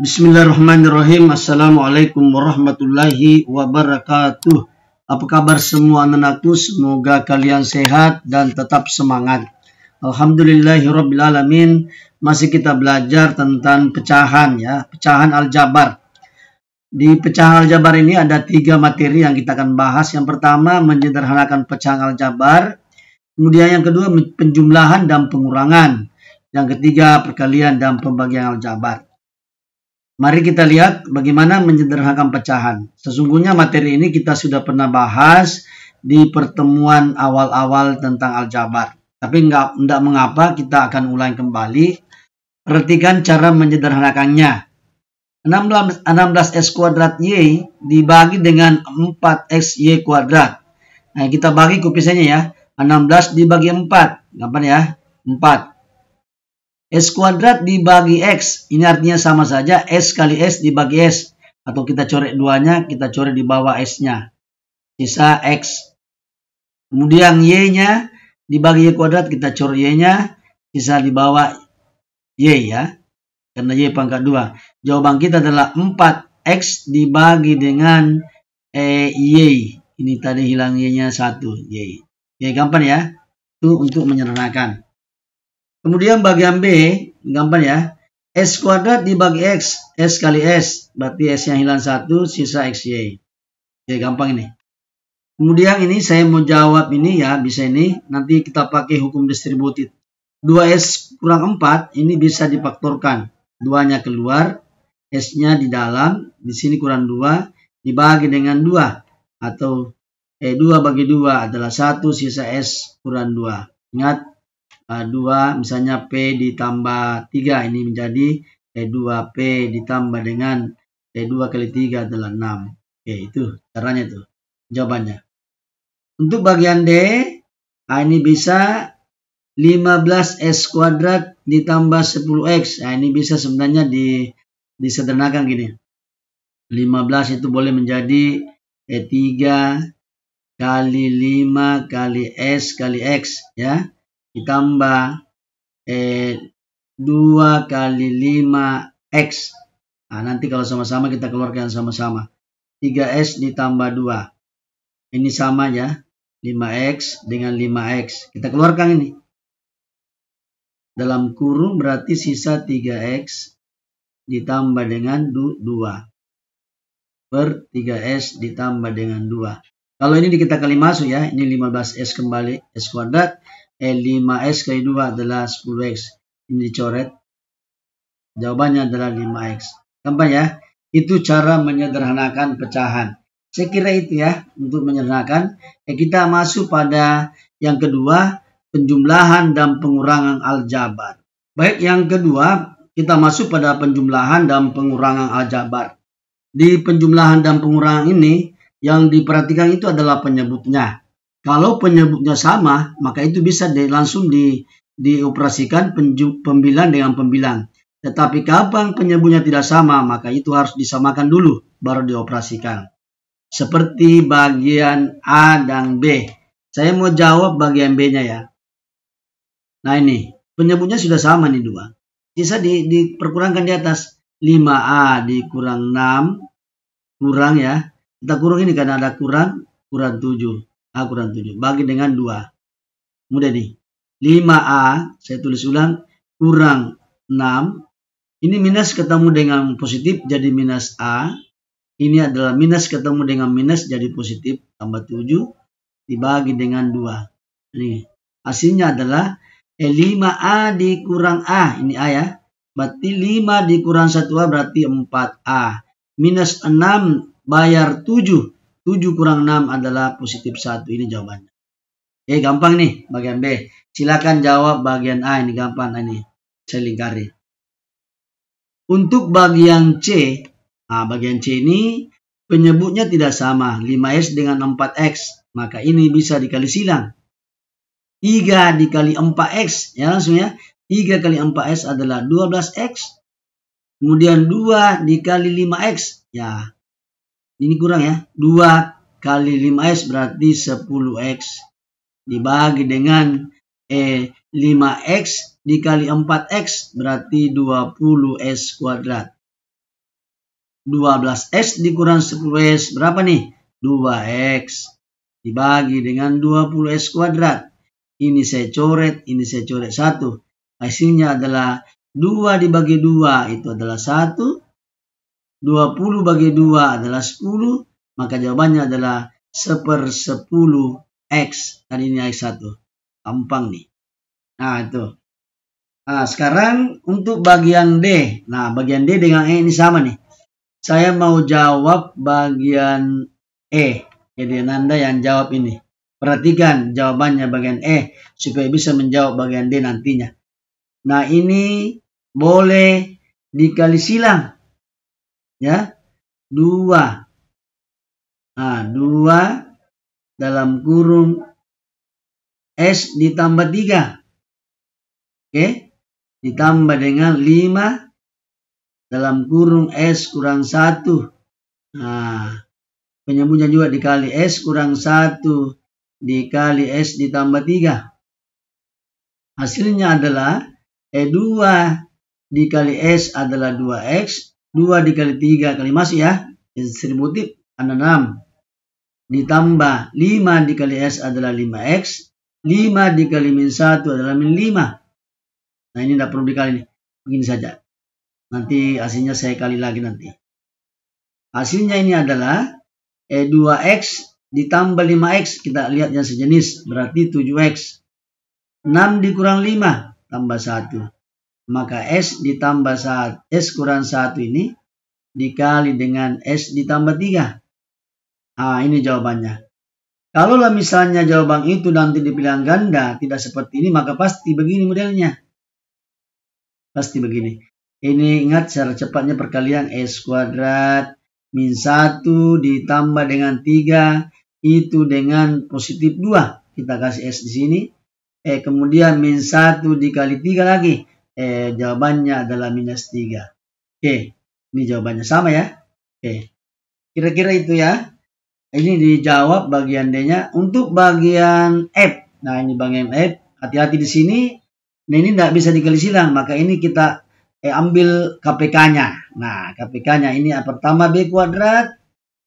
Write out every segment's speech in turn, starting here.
Bismillahirrahmanirrahim. Assalamualaikum warahmatullahi wabarakatuh. Apa kabar semua anak-anakku? Semoga kalian sehat dan tetap semangat. Alhamdulillahirrabbilalamin. Masih kita belajar tentang pecahan ya, pecahan aljabar. Di pecahan aljabar ini ada 3 materi yang kita akan bahas. Yang pertama menyederhanakan pecahan aljabar. Kemudian yang kedua penjumlahan dan pengurangan. Yang ketiga perkalian dan pembagian aljabar. Mari kita lihat bagaimana menyederhanakan pecahan. Sesungguhnya materi ini kita sudah pernah bahas di pertemuan awal-awal tentang aljabar. Tapi enggak mengapa, kita akan ulang kembali. Perhatikan cara menyederhanakannya. 16x kuadrat Y dibagi dengan 4xy kuadrat. Nah, kita bagi kupisannya ya. 16 dibagi 4. Gampang ya? 4. S kuadrat dibagi X, ini artinya sama saja, S kali S dibagi S. Atau kita coret duanya, kita coret di bawah S-nya. Sisa X. Kemudian Y-nya dibagi Y kuadrat, kita coret Y-nya. Sisa di bawah Y ya. Karena Y pangkat 2. Jawaban kita adalah 4X dibagi dengan Y. Ini tadi hilang Y-nya 1. Y. Ya, gampang ya. Itu untuk menyederhanakan. Kemudian bagian B, gampang ya. S kuadrat dibagi X, S kali S. Berarti S yang hilang 1, sisa XY. Oke, gampang ini. Kemudian ini saya mau jawab ini ya, bisa ini. Nanti kita pakai hukum distributif. 2S kurang 4, ini bisa difaktorkan. 2-nya keluar, S-nya di dalam. Di sini kurang 2, dibagi dengan 2. Atau 2 bagi 2 adalah 1, sisa S kurang 2. Ingat. 2 misalnya P ditambah 3 ini menjadi 2P ditambah dengan 2 kali 3 adalah 6. Oke, itu caranya tuh jawabannya. Untuk bagian D, ini bisa 15S kuadrat ditambah 10X. Nah, ini bisa sebenarnya disederhanakan gini. 15 itu boleh menjadi 3 kali 5 kali S kali X ya. Ditambah 2 kali 5X. Nah, nanti kalau sama-sama kita keluarkan sama-sama. 3S ditambah 2. Ini sama ya. 5X dengan 5X. Kita keluarkan ini. Dalam kurung berarti sisa 3X ditambah dengan 2. Per 3S ditambah dengan 2. Kalau ini kita kali masuk ya. Ini 15S kembali. S kuadrat. 5S kali 2 adalah 10X. Ini dicoret. Jawabannya adalah 5X. Gampang ya? Itu cara menyederhanakan pecahan. Saya kira itu ya untuk menyederhanakan. Kita masuk pada yang kedua, penjumlahan dan pengurangan aljabar. Baik, yang kedua, kita masuk pada penjumlahan dan pengurangan aljabar. Di penjumlahan dan pengurangan ini, yang diperhatikan itu adalah penyebutnya. Kalau penyebutnya sama, maka itu bisa langsung dioperasikan pembilang dengan pembilang. Tetapi kapan penyebutnya tidak sama, maka itu harus disamakan dulu, baru dioperasikan. Seperti bagian A dan B. Saya mau jawab bagian B-nya ya. Nah ini, penyebutnya sudah sama nih 2. Sisa diperkurangkan di atas. 5A dikurang 6, kurang ya. Kita kurang ini karena ada kurang 7. A kurang 7. Bagi dengan 2. Mudah nih. 5A, saya tulis ulang, kurang 6. Ini minus ketemu dengan positif, jadi minus A. Ini adalah minus ketemu dengan minus, jadi positif, tambah 7. Dibagi dengan 2. Ini. Hasilnya adalah 5A dikurang A. Ini A ya. Berarti 5 dikurang 1A berarti 4A. Minus 6 bayar 7. 7 kurang 6 adalah positif 1. Ini jawabannya. Oke, gampang nih bagian B. Silakan jawab bagian A. Ini gampang ini. Saya lingkari. Untuk bagian C. Nah, bagian C ini penyebutnya tidak sama. 5S dengan 4X. Maka ini bisa dikali silang. 3 dikali 4X. Ya langsung ya. 3 kali 4X adalah 12X. Kemudian 2 dikali 5X. Ya. Ini kurang ya. 2 kali 5S berarti 10X. Dibagi dengan 5X dikali 4X berarti 20S kuadrat. 12X dikurang 10X berapa nih? 2X. Dibagi dengan 20X kuadrat. Ini saya coret 1. Hasilnya adalah 2 dibagi 2 itu adalah 1. 20 bagi 2 adalah 10. Maka jawabannya adalah 1/10X. Dan ini X1. Gampang nih. Nah itu. Nah sekarang untuk bagian D. Nah bagian D dengan E ini sama nih. Saya mau jawab bagian E. Jadi Anda yang jawab ini. Perhatikan jawabannya bagian E. Supaya bisa menjawab bagian D nantinya. Nah ini boleh dikali silang. Ya. 2. Nah 2 dalam kurung S ditambah 3. Oke. Ditambah dengan 5 dalam kurung S kurang 1. Nah, penyambungnya juga dikali S kurang 1 dikali S ditambah 3. Hasilnya adalah E2 dikali S adalah 2X. 2 dikali 3 kali masuk ya. Distributif ada 6. Ditambah 5 dikali S adalah 5X. 5 dikali min 1 adalah min 5. Nah ini tidak perlu dikali nih. Begini saja. Nanti hasilnya saya kali lagi nanti. Hasilnya ini adalah 2X ditambah 5X. Kita lihat yang sejenis. Berarti 7X. 6 dikurang 5 tambah 1. Maka S ditambah 1. S kurang 1 ini dikali dengan S ditambah 3. Nah ini jawabannya. Kalau misalnya jawaban itu nanti di pilihan ganda tidak seperti ini. Maka pasti begini modelnya. Pasti begini. Ini ingat secara cepatnya perkalian S kuadrat min 1 ditambah dengan 3 itu dengan positif 2. Kita kasih S di sini. Kemudian min 1 dikali 3 lagi. Jawabannya adalah minus 3. Oke. Ini jawabannya sama ya. Oke. Kira-kira itu ya. Ini dijawab bagian D-nya. Untuk bagian F. Nah ini bagian F. Hati-hati di sini. Nah ini tidak bisa dikali silang. Maka ini kita ambil KPK-nya. Nah, KPK-nya ini pertama B kuadrat,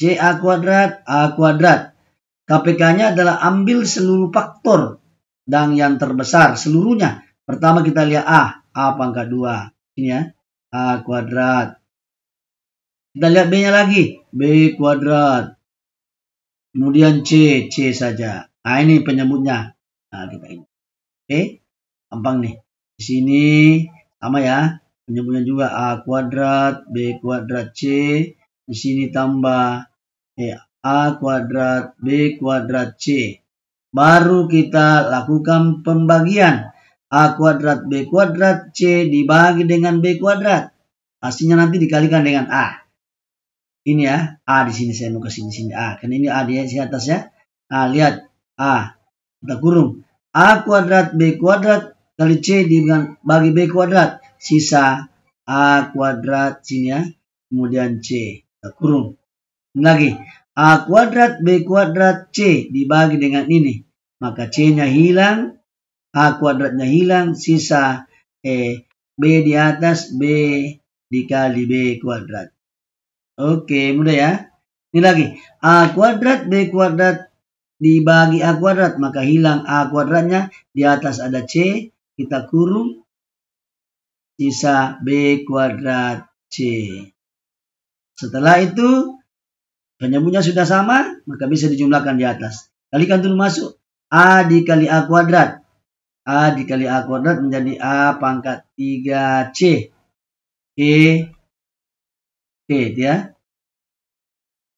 CA kuadrat, A kuadrat. KPK-nya adalah ambil seluruh faktor dan yang terbesar seluruhnya. Pertama kita lihat A pangkat 2. Ini ya, A kuadrat. Kita lihat B-nya lagi, B kuadrat. Kemudian C saja. Nah, ini penyebutnya. Nah, kita ini. Oke, gampang nih. Di sini sama ya. Penyebutnya juga A kuadrat, B kuadrat, C. Di sini tambah A kuadrat, B kuadrat, C. Baru kita lakukan pembagian. A kuadrat, B kuadrat, C dibagi dengan B kuadrat. Hasilnya nanti dikalikan dengan A. Ini ya, A di sini saya mau kasih di sini A. Karena ini A di atas ya. Nah, lihat A. Kita kurung. A kuadrat, B kuadrat kali C dibagi B kuadrat. Sisa A kuadrat sini ya. Kemudian C. Kita kurung. Ini lagi. A kuadrat B kuadrat C dibagi dengan ini. Maka C-nya hilang. A kuadratnya hilang. Sisa B di atas. B dikali B kuadrat. Oke. Mudah ya. Ini lagi. A kuadrat B kuadrat dibagi A kuadrat. Maka hilang A kuadratnya. Di atas ada C. Kita kurung. Sisa B kuadrat C. Setelah itu penyebutnya sudah sama, maka bisa dijumlahkan di atas. Kalikan dulu masuk. A dikali A kuadrat. A dikali A kuadrat menjadi A pangkat 3C. Oke ya.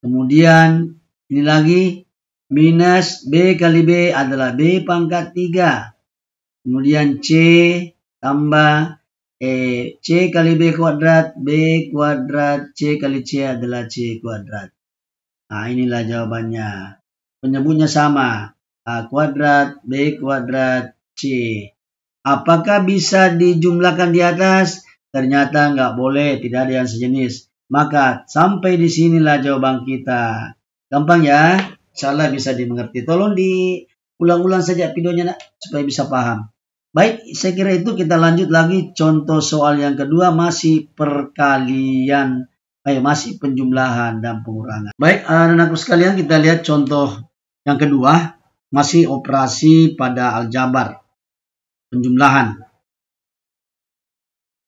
Kemudian ini lagi. Minus B kali B adalah B pangkat 3. Kemudian C tambah C kali B kuadrat, B kuadrat, C kali C adalah C kuadrat. Nah inilah jawabannya. Penyebutnya sama. A kuadrat, B kuadrat, C. Apakah bisa dijumlahkan di atas? Ternyata nggak boleh, tidak ada yang sejenis. Maka sampai di sinilah jawaban kita. Gampang ya? Insyaallah bisa dimengerti. Tolong diulang-ulang saja videonya nak, supaya bisa paham. Baik, saya kira itu kita lanjut lagi contoh soal yang kedua masih perkalian masih penjumlahan dan pengurangan. Baik, anak-anakku sekalian, kita lihat contoh yang kedua, masih operasi pada aljabar, penjumlahan.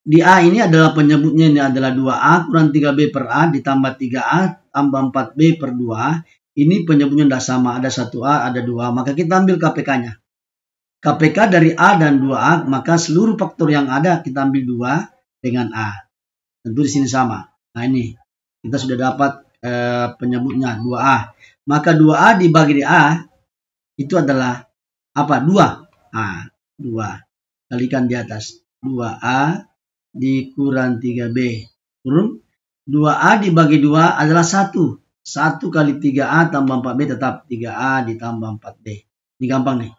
Di A ini adalah penyebutnya ini adalah 2A kurang 3B per A ditambah 3A tambah 4B per 2A. Ini penyebutnya tidak sama, ada 1A, ada 2A. Maka kita ambil KPK-nya. KPK dari A dan 2A, maka seluruh faktor yang ada kita ambil 2 dengan A. Tentu di sini sama. Nah ini, kita sudah dapat penyebutnya 2A. Maka 2A dibagi di A, itu adalah apa? 2. Nah, 2. Kalikan di atas. 2A dikurang 3B. Turun. 2A dibagi 2 adalah 1. 1 kali 3A tambah 4B tetap 3A ditambah 4B. Ini gampang nih.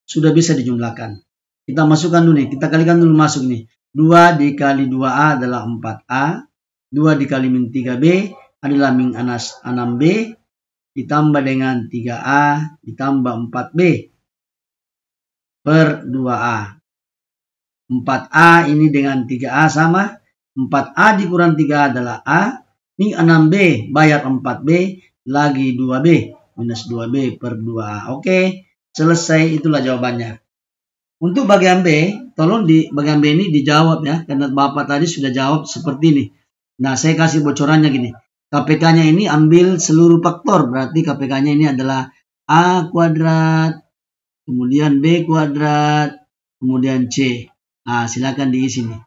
Sudah bisa dijumlahkan. Kita masukkan dulu nih. Kita kalikan dulu masuk nih. 2 dikali 2A adalah 4A. 2 dikali min 3B adalah min 6B. Ditambah dengan 3A ditambah 4B. Per 2A. 4A ini dengan 3A sama. 4A dikurang 3A adalah A. Min 6B bayar 4B. Lagi 2B. Minus 2B per 2A. Oke. Selesai, itulah jawabannya. Untuk bagian B, tolong di bagian B ini dijawab ya. Karena Bapak tadi sudah jawab seperti ini. Nah, saya kasih bocorannya gini. KPK-nya ini ambil seluruh faktor. Berarti KPK-nya ini adalah A kuadrat. Kemudian B kuadrat. Kemudian C. Nah, silakan diisi nih.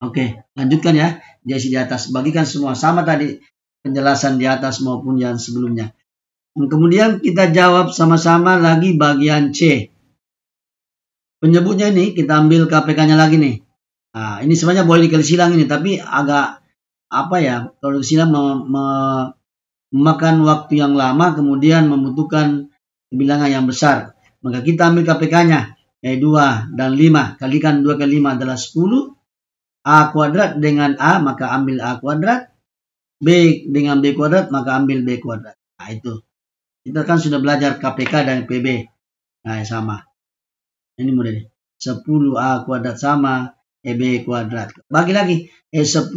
Oke, lanjutkan ya. Diisi di atas. Bagikan semua. Sama tadi penjelasan di atas maupun yang sebelumnya. Kemudian kita jawab sama-sama lagi bagian C. Penyebutnya ini kita ambil KPK-nya lagi nih. Nah, ini sebenarnya boleh dikali silang ini, tapi agak apa ya? Kalau silang memakan waktu yang lama, kemudian membutuhkan bilangan yang besar. Maka kita ambil KPK-nya, 2 dan 5. Kalikan 2 kali 5 adalah 10. A kuadrat dengan A, maka ambil A kuadrat. B dengan B kuadrat, maka ambil B kuadrat. Nah, itu. Kita kan sudah belajar KPK dan PB. Nah, sama. Ini mudah nih. 10A kuadrat sama B kuadrat. Bagi lagi. 10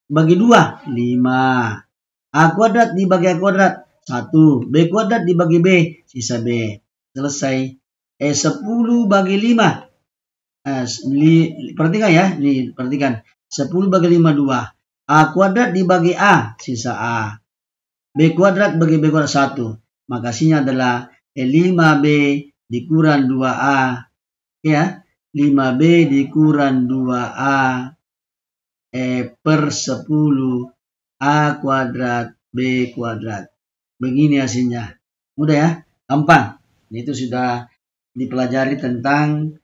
bagi 2. 5. A kuadrat dibagi A kuadrat. 1. B kuadrat dibagi B. Sisa B. Selesai. 10 bagi 5. Perhatikan ya. Nih, perhatikan. 10 bagi 5, 2. A kuadrat dibagi A. Sisa A. B kuadrat bagi B kuadrat 1. Maka hasilnya adalah 5B dikurang 2A. Ya, 5B dikurang 2A per 10 A kuadrat B kuadrat. Begini hasilnya. Mudah ya? Gampang. Itu sudah dipelajari tentang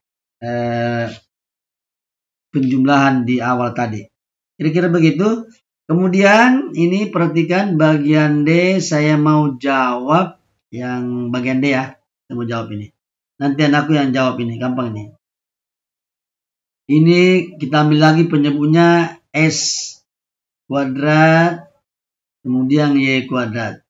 penjumlahan di awal tadi. Kira-kira begitu. Kemudian ini perhatikan bagian D, saya mau jawab yang bagian D ya. Saya mau jawab ini. Nanti anakku yang jawab ini, gampang ini. Ini kita ambil lagi penyebutnya S kuadrat, kemudian Y kuadrat.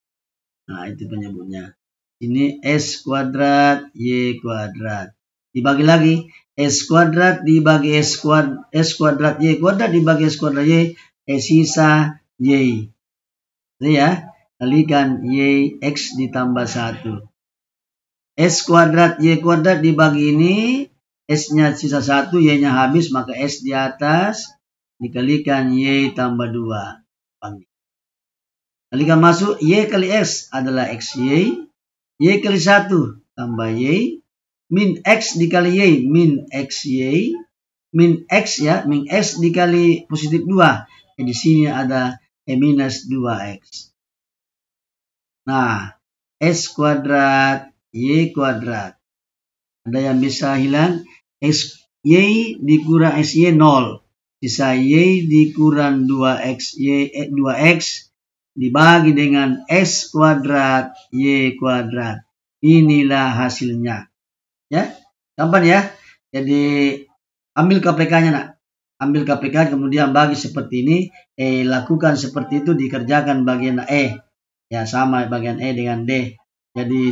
Nah, itu penyebutnya. Ini S kuadrat, Y kuadrat. Dibagi lagi, S kuadrat dibagi S kuadrat, Y kuadrat dibagi S kuadrat Y. Sisa Y. Ini ya, kalikan Y X ditambah 1. S kuadrat Y kuadrat dibagi ini, S-nya sisa 1, Y-nya habis, maka S di atas, dikalikan Y tambah 2. Kalikan masuk, Y kali X adalah XY, Y kali 1 tambah Y, min X dikali Y, min XY, min X ya, min X dikali positif 2. Di sini ada minus 2x. Nah, S kuadrat, Y kuadrat. Ada yang bisa hilang? Y dikurang XY 0. Sisa Y dikurang 2x dibagi dengan S kuadrat, Y kuadrat. Inilah hasilnya. Ya, gampang ya. Jadi, ambil KPK-nya nak. Ambil KPK kemudian bagi seperti ini, lakukan seperti itu, dikerjakan bagian E. Ya, sama bagian E dengan D. Jadi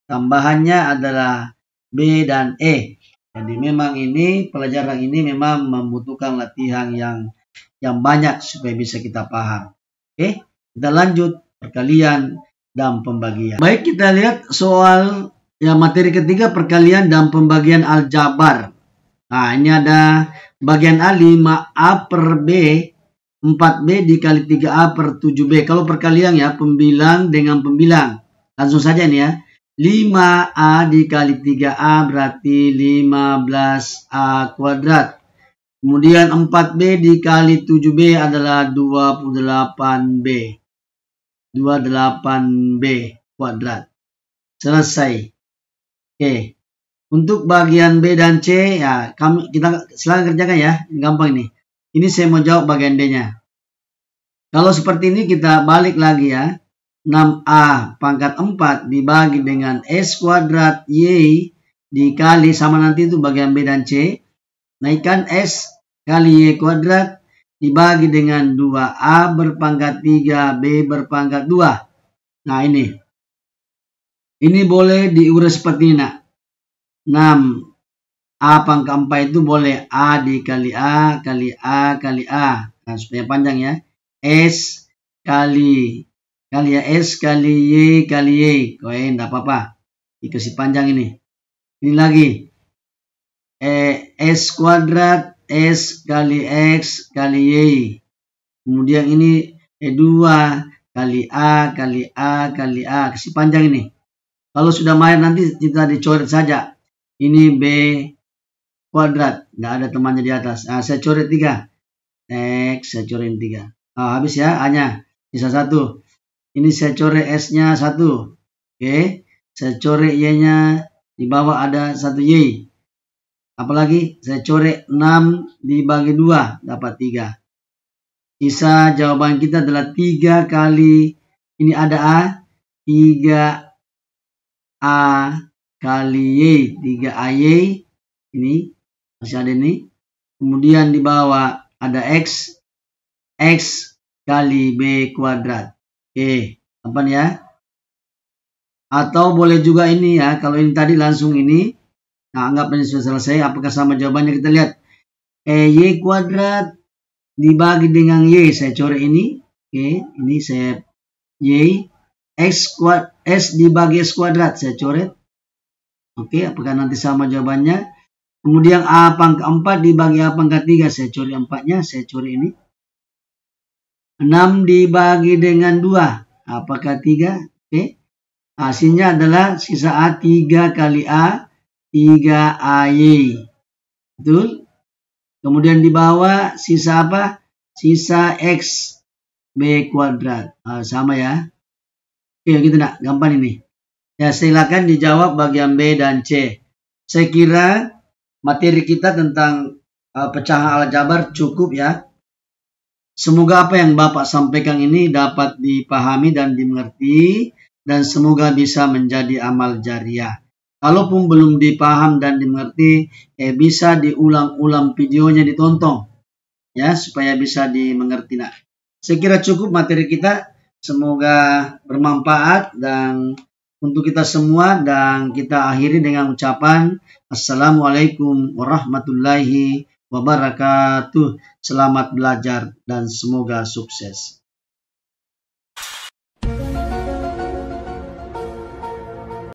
tambahannya adalah B dan E. Jadi memang ini pelajaran ini memang membutuhkan latihan yang yang banyak supaya bisa kita paham. Oke, kita lanjut perkalian dan pembagian. Baik, kita lihat soal yang materi ketiga, perkalian dan pembagian aljabar. Nah, ini ada bagian A 5A per B 4B dikali 3A per 7B. Kalau perkalian ya, pembilang dengan pembilang. Langsung saja nih ya. 5A dikali 3A berarti 15A kuadrat. Kemudian 4B dikali 7B adalah 28B. 28B kuadrat. Selesai. Oke. Untuk bagian B dan C, ya kita silakan kerjakan ya. Gampang nih. Ini saya mau jawab bagian D-nya. Kalau seperti ini kita balik lagi ya. 6A pangkat 4 dibagi dengan S kuadrat Y dikali sama nanti itu bagian B dan C. Naikkan S kali Y kuadrat dibagi dengan 2A berpangkat 3 B berpangkat 2. Nah ini. Ini boleh diurus seperti ini nak. 6A pangkat 4 itu boleh A dikali A kali A kali A. Nah supaya panjang ya. S kali ya S kali Y kali Y. Enggak apa-apa. Dikasih panjang ini. Ini lagi. S kuadrat S kali X kali Y. Kemudian ini 2 kali A kali A kali A. Kasih panjang ini. Kalau sudah main nanti kita dicoret saja. Ini B kuadrat. Nggak ada temannya di atas. Nah, saya coret 3. X saya coret 3. Nah, habis ya A-nya. Sisa 1. Ini saya coret S-nya 1. Oke. Saya coret Y-nya. Di bawah ada 1 Y. Apalagi saya coret 6 dibagi 2. Dapat 3. Sisa jawaban kita adalah 3 kali. Ini ada A. 3A kali Y. 3AY. Ini. Masih ada ini. Kemudian di bawah ada X. X kali B kuadrat. Oke, gampang ya. Atau boleh juga ini ya. Kalau ini tadi langsung ini. Nah, anggap ini sudah selesai. Apakah sama jawabannya? Kita lihat. Y kuadrat dibagi dengan Y. Saya coret ini. Oke, ini saya Y. S dibagi S kuadrat. Saya coret. Oke, apakah nanti sama jawabannya? Kemudian A pangkat 4 dibagi A pangkat 3. Saya coret 4-nya. Saya coret ini. 6 dibagi dengan 2. Apakah 3? Oke. Hasilnya adalah sisa A 3 kali A. 3AY. Betul? Kemudian di bawah sisa apa? Sisa X. B kuadrat. Sama ya. Oke, gitu nak. Gampang ini. Ya, silakan dijawab bagian B dan C. Saya kira materi kita tentang pecahan aljabar cukup ya. Semoga apa yang Bapak sampaikan ini dapat dipahami dan dimengerti. Dan semoga bisa menjadi amal jariah. Kalaupun belum dipaham dan dimengerti, bisa diulang-ulang videonya ditonton. Ya, supaya bisa dimengerti. Nah, saya kira cukup materi kita. Semoga bermanfaat dan untuk kita semua, dan kita akhiri dengan ucapan Assalamualaikum warahmatullahi wabarakatuh. Selamat belajar dan semoga sukses.